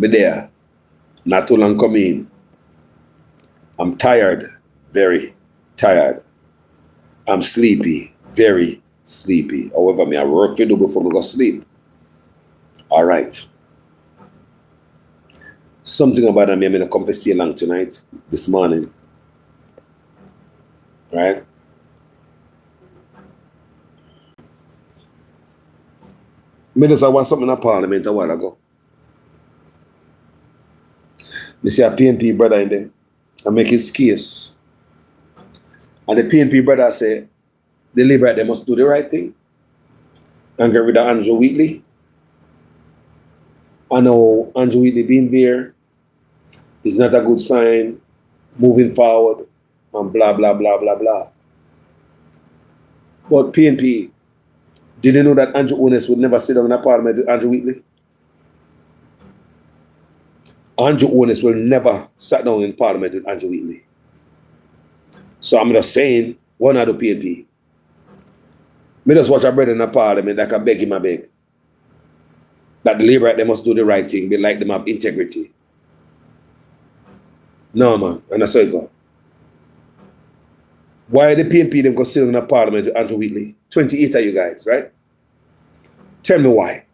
be there. Not too long coming. I'm tired, very tired. I'm sleepy, very sleepy. However, I work for do before I go sleep. All right. Something about that, I'm going to come to stay long tonight, this morning. Right? I just want something in Parliament a while ago. I see a PNP brother in there. I make his case. And the PNP brother say, the Labour, they must do the right thing and get rid of Andrew Wheatley. I know Andrew Wheatley being there is not a good sign moving forward and blah, blah, blah, blah, blah. But PNP, did you know that Andrew Ones would never sit down in a parliament with Andrew Wheatley? Andrew Ones will never sit down in parliament with Andrew Wheatley. So I'm just saying, one of the PNP. Me just watch a brother in a parliament that can beg him a beg. That the Labour, they must do the right thing. They like them have integrity. No, man. And that's how it go. Why the PNP them go sit in a parliament with Andrew Wheatley? 28 of you guys, right? Tell me why.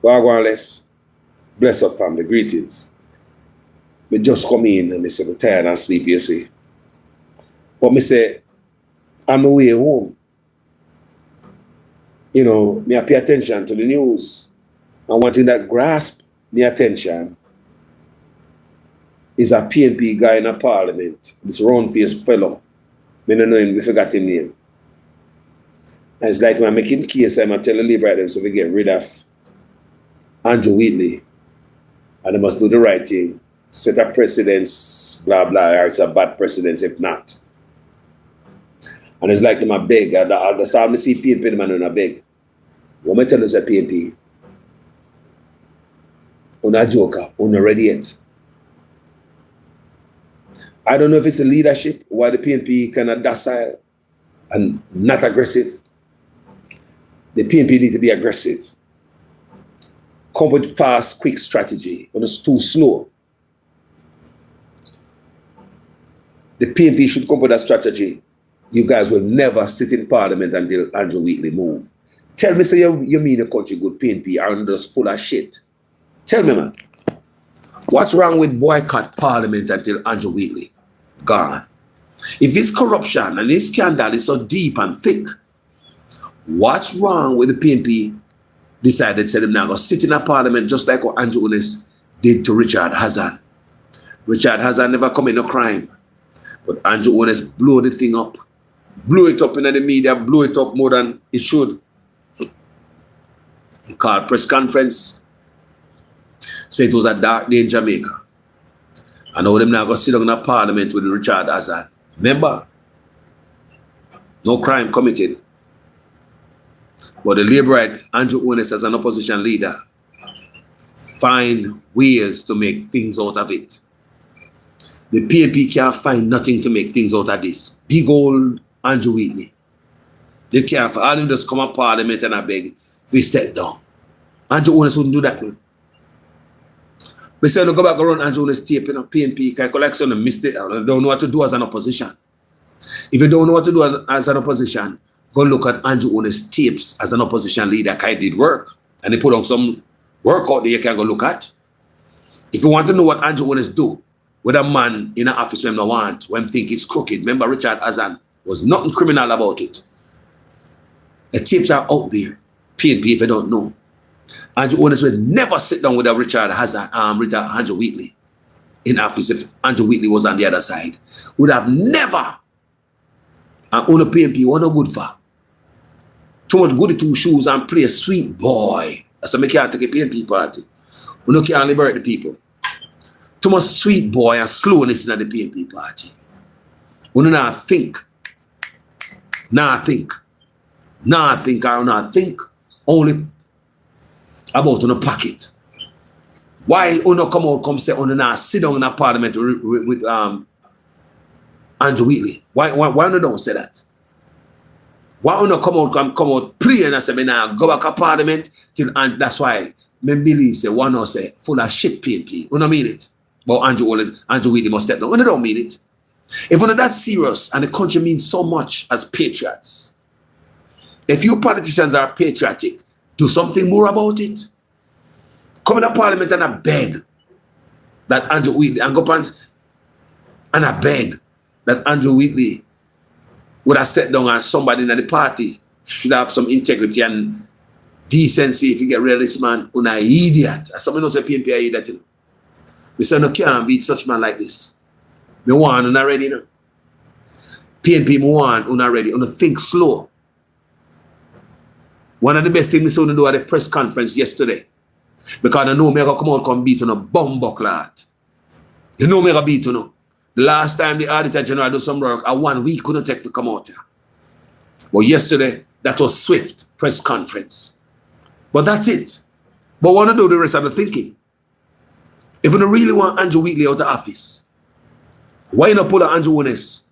Wagwan less. Bless up family. Greetings. Me just come in and me say I'm tired and sleepy, you see. But me say, I'm away home. You know, me I pay attention to the news. And one thing that grasp my attention is a PNP guy in a parliament. This round-faced fellow. I don't know him, we forgot his name. And it's like when I'm making case, I'm telling the Labour them so they get rid of Andrew Wheatley. And they must do the right thing. Set up precedents, blah, blah, or it's a bad precedence if not. And it's like them a beg. I saw me see PNP man on a beg. What I tell us a PNP? On a joker, on a ready yet. I don't know if it's a leadership, why the PNP kind of docile and not aggressive. The PNP need to be aggressive. Come with fast, quick strategy. When it's too slow. The PNP should come with a strategy. You guys will never sit in parliament until Andrew Wheatley move. Tell me, say you mean the country good PNP are just full of shit. Tell me, man. What's wrong with boycott parliament until Andrew Wheatley gone? If this corruption and this scandal is so deep and thick, what's wrong with the PNP decided to say them now go sit in a parliament just like what Andrew Ones did to Richard Hazard? Richard Hazard never commit no crime. But Andrew Ones blew the thing up. Blew it up in the media, blew it up more than it should. He called press conference. Said it was a dark day in Jamaica. And now them now go sit down in a parliament with Richard Hazard. Remember? No crime committed. But the Labourite, Andrew Ones as an opposition leader, find ways to make things out of it. The PNP can't find nothing to make things out of this. Big old Andrew Wheatley. They can't. All them just come up parliament and I beg, we step down. Andrew Ones wouldn't do that, man. But say, no, go back around Andrew Ones tape, you know, PNP, can collect some mistake, don't know what to do as an opposition. If you don't know what to do as an opposition, go look at Andrew Ones tapes as an opposition leader. Kai did work. And they put on some work out there you can go look at. If you want to know what Andrew Ones do, with a man in an office when they want, when think it's crooked. Remember, Richard Hazard was nothing criminal about it. The tapes are out there. PNP, if you don't know. Andrew Ones would never sit down with a Richard Hazard, Andrew Wheatley in office if Andrew Wheatley was on the other side. Would have never. And own a PNP, what no good for. Too much goody two shoes and play a sweet boy. That's why I can't take a PNP party. We don't can't liberate the people. Too much sweet boy and slowness in the PNP party. We do not think. Not think. Not think or not think. Only about in the pocket. Why you not come out come say on not sit down in a parliament with Andrew Wheatley? Why you don't say that? Why you not come out play and say me now go back to parliament till and that's why me believe say one or say full of shit PNP. You don't mean it. But Andrew Wheatley must step down. When they don't mean it. If you're not that serious and the country means so much as patriots, if you politicians are patriotic, do something more about it. Come in the parliament and I beg that Andrew Wheatley and go pants and I beg that Andrew Wheatley would have stepped down as somebody in the party should have some integrity and decency. If you get rid of this man, you're an idiot. As someone knows a PNP are idiot. You know? We say no can't beat such man like this. Me want you not ready, you know. PNP me want you not ready. You think slow. One of the best things we saw do at the press conference yesterday. Because I know me gonna come out and beat on a bumbuckler. You know me gonna beat you know. The last time the Auditor General do some work, 1 week couldn't take to come out here. But yesterday, that was swift press conference. But that's it. But want to do the rest of the thinking. If you don't really want Andrew Wheatley out of office, why not pull a Andrew Woones?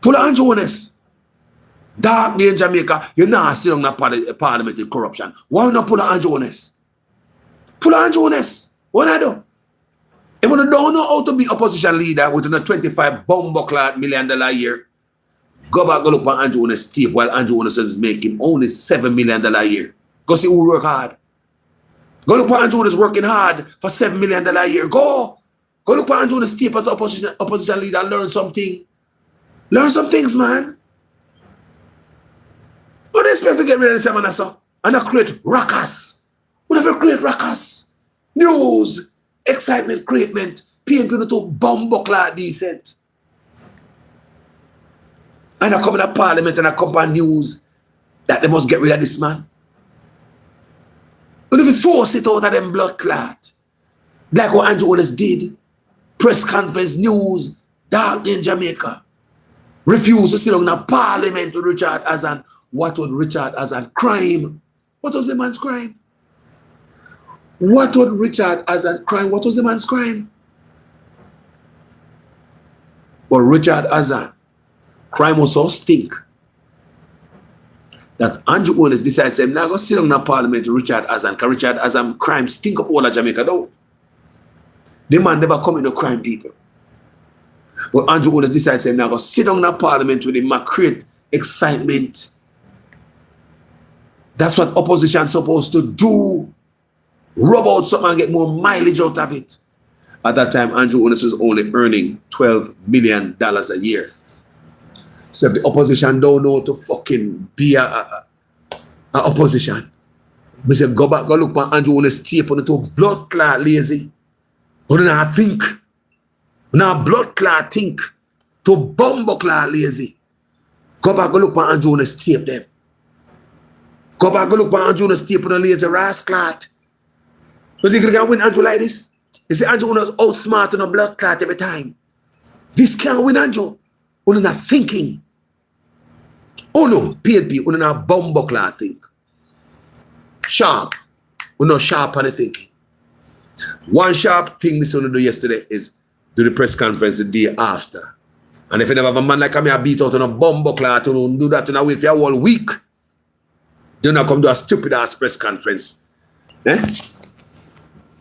Pull a Andrew Woones. Dark day in Jamaica, you're not sitting on parliament in corruption. Why not pull a Andrew Woones? Pull a Andrew Woones. What I do? If you don't know how to be opposition leader with a $25 million a year, go back and look at Andrew Woones' tape while Andrew Woones is making only $7 million a year. Go see who work hard. Go look at Andrew Woones working hard for $7 million a year. Go look at Andrew Woones' tape as opposition leader and learn something. Learn some things, man. What do you expect to get rid of this man and not create ruckus? Whatever create ruckus. News, excitement, createment. PNP to bumbuckler decent. And I come in a parliament and I come on news that they must get rid of this man. But if you force it out of them blood clot, like what Andrew Woones did, press conference, news, dark day in Jamaica, refuse to sit down in a parliament with Richard Hazan. What would Richard Hazan crime? What was the man's crime? What would Richard Hazan crime? What was the man's crime? But Richard Hazan crime was so stink that Andrew Woones decided to say, now go sit down in a parliament with Richard Hazan, because Richard Hazan crime stink up all of Jamaica though. The man never come into crime people. But Andrew Woones decided to say, now go sit down in a parliament with him and create excitement. That's what opposition is supposed to do. Rub out something and get more mileage out of it. At that time, Andrew Woones was only earning $12 million a year. So if the opposition don't know to fucking be a opposition, we say go back, go look at Andrew Woones' tape on it to blood clot lazy. But then I think, now blood clot think to bumbo clot lazy. Go back, go look at Andrew Woones' tape them. Go back, go look at Andrew Woones' tape on the lazy ras clot. But you can win Andrew like this? You see, Andrew Woones outsmart on a blood clot every time. This can't win Andrew. You're not thinking. Oh no, PNP, you're not bumbo clot think. Sharp. You're not sharp on the thinking. One sharp thing Mr. do yesterday is do the press conference the day after. And if you never have a man like me, I beat out on a bumbo clot, you don't do that in a way for a whole week. Do not come to a stupid ass press conference. Eh?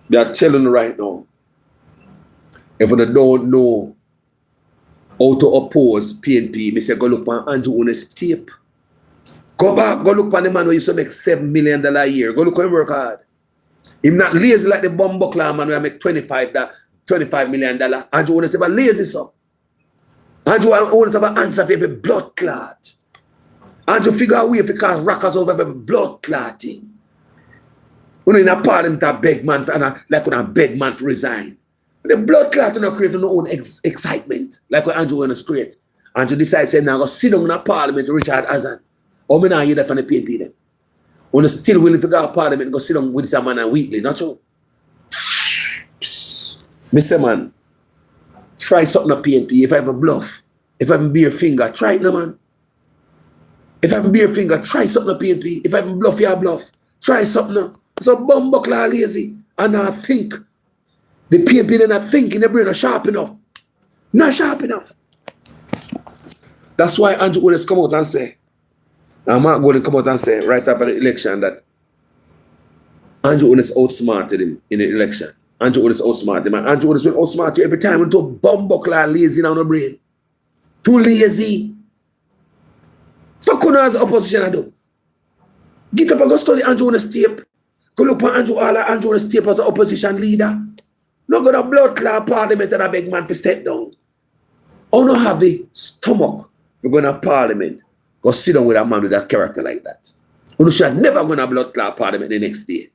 They are telling you right now. If you don't know how to oppose PNP, me say go look at Andrew Woones' tape. Go back, go look at the man who used to make $7 million a year. Go look at him work hard. Him not lazy like the bumbuckler man who make $25 million. Andrew Woones never lazy, so. Andrew Woones have an answer for every blood clot. Andrew figure out a way if he cause rockers over every blood clotting. When in a parliament a beg man for, like when a beg man for resign. The blood clot not create no own excitement. Like what Andrew Woones create. Andrew decides say now go sit down in a parliament with Richard Hazan. Or me not hear that from the PNP then. When you still willing to go to parliament and go sit down with some man and Wheatley, not true? Mr. Man, try something at PNP. If I have a bluff, if I have a bare finger, try it no man. If I have a bare finger, try something at PNP. If I have a bluff, you have bluff. Try something now. So bumbuckler lazy and not think. The PNP they're not thinking, their brain are sharp enough. Not sharp enough. That's why Andrew Woones come out and say, and Mark Golden come out and say right after the election that Andrew Honest outsmarted him in the election. Andrew Honest outsmarted him. And Andrew Honest will outsmart you every time into bumbuckler lazy on the brain. Too lazy. Fuck on as opposition I do. Get up and go study Andrew Honest tape. Go look at Andrew Honest tape as an opposition leader. Not gonna blood clot parliament and a big man for step down. I don't have the stomach for going to parliament. Go sit down with a man with a character like that. You should never go to blood clot parliament the next day.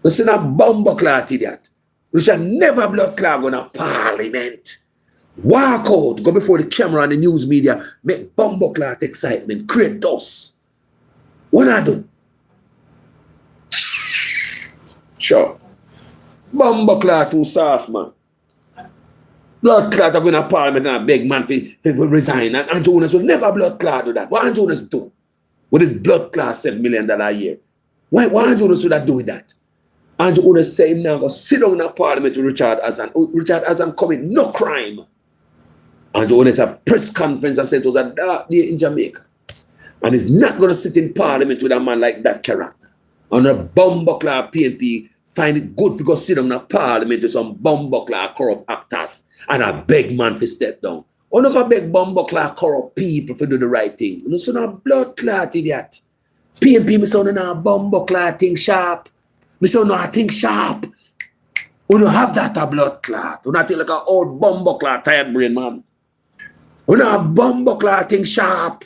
You see that bumbuckler idiot. You should never blood clot go to parliament. Walk out, go before the camera and the news media, make bumbuckler excitement, create dust. What I do? Sure. Bumbuckler too soft, man. Blood clot are going to parliament and a big man for resign. And Andrew Honest will never blood clot do that. What Andrew Honest do? With his blood clot $7 million a year. Why Andrew Honest would that do with that? Andrew Honest say him now go sit down in a parliament with Richard Hazan. Richard Hazan commit no crime. Andrew Honest have press conference and said it was a dark day in Jamaica. And he's not going to sit in parliament with a man like that character. And a bumbuckler PNP find it good to go sit down in a parliament with some bumbuckler corrupt actors and a big man for step down. Or not a big bumbuckler corrupt people for do the right thing. You know, so no blood clot idiot. PNP, me say no bumbuckler think sharp. Me say no I think sharp. We don't have that a blood clot. We don't think like an old bumbuckler tired brain man. We don't have bumbuckler think sharp.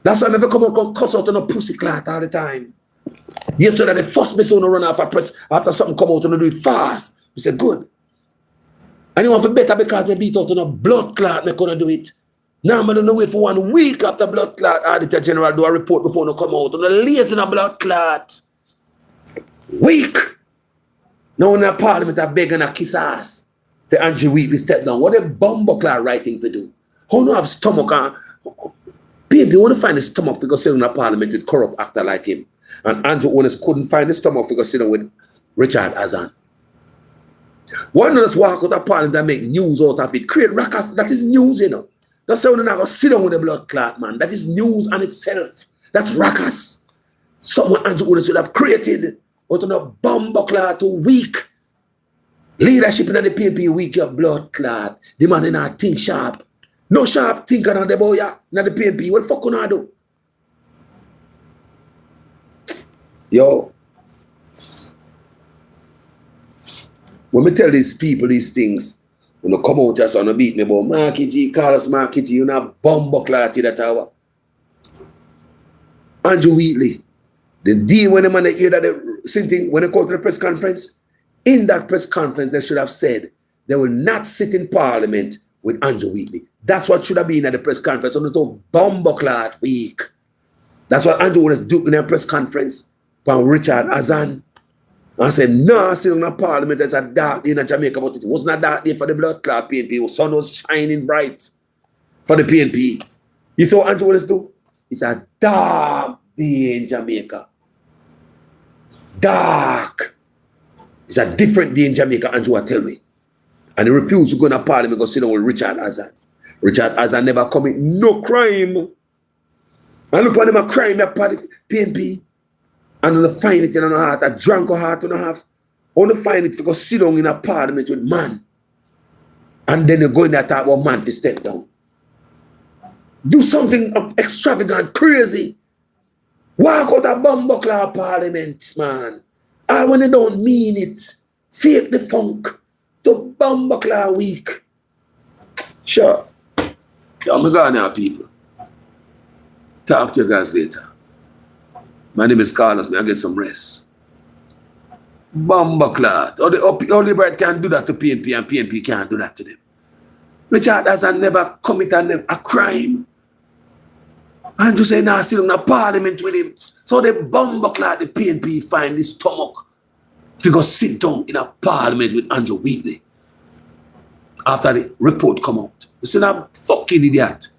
That's why I never come out and cuss out on a pussy clot all the time. Yesterday, the first person to run off a press after something come out and do it fast. We said, good. And you want to better because we beat out on a blood clot, we couldn't do it. Now I'm going to wait for 1 week after blood clot. Auditor General do a report before they come out. And the lazy in a blood clot. Weak. Now in the parliament, I beg and I kiss ass. The Andrew Wheatley step down. What a bumbuckler writing to do. How do you have stomach? People, you want to find a stomach figure sitting in a parliament with corrupt actor like him. And Andrew Honest couldn't find the stomach figure sitting with Richard Hazan. Why not just walk out of parliament and make news out of it? Create ruckus. That is news, you know. That's how you're not going to sit down with a blood clot, man. That is news on itself. That's ruckus. Someone Andrew Honest would have created. Out of a bumbuckler too weak. Leadership in the PNP weak, your blood clot. The man in a think sharp. No sharp thinker on the boy, yeah. Not the PNP. What the fuck can I do? Yo. When me tell these people these things, when they come out just on the beat me about Marky G, Carlos Marky G, you know, bumbuckler to that hour. Andrew Wheatley. The deal when the man hear that the same thing when they go to the press conference, in that press conference they should have said they will not sit in parliament with Andrew Wheatley. That's what should have been at the press conference. On the top bumbuckler week. That's what Andrew was doing in a press conference from Richard Hazan. And said, no, still in a parliament, there's a dark day in Jamaica, but it wasn't a dark day for the blood clot PNP. The sun was shining bright for the PNP. You saw what Andrew was do? It's a dark day in Jamaica. Dark. It's a different day in Jamaica, Andrew will tell me. And he refused to go in a parliament because sit down with Richard Hazan. Richard Hazan never commit no crime. And look at him a crime at PNP. And on find it in our heart, a drunk heart on have. On find it to go sit down in a parliament with man. And then you go in there talk about man to step down. Do something extravagant, crazy. Walk out a bumbuckler parliament, man. All when they don't mean it. Fake the funk. To bumbuckler week. Sure. I'm going now, people. Talk to you guys later. My name is Carlos. May I get some rest? Bumbuckler. Only Bright can do that to PNP and PNP can't do that to them. Richard Hazan never committed a crime. Andrew say, nah, sit in a parliament with him. So the bumbuckler, the PNP find his stomach to go sit down in a parliament with Andrew Wheatley. After the report come out. You see that fucking idiot.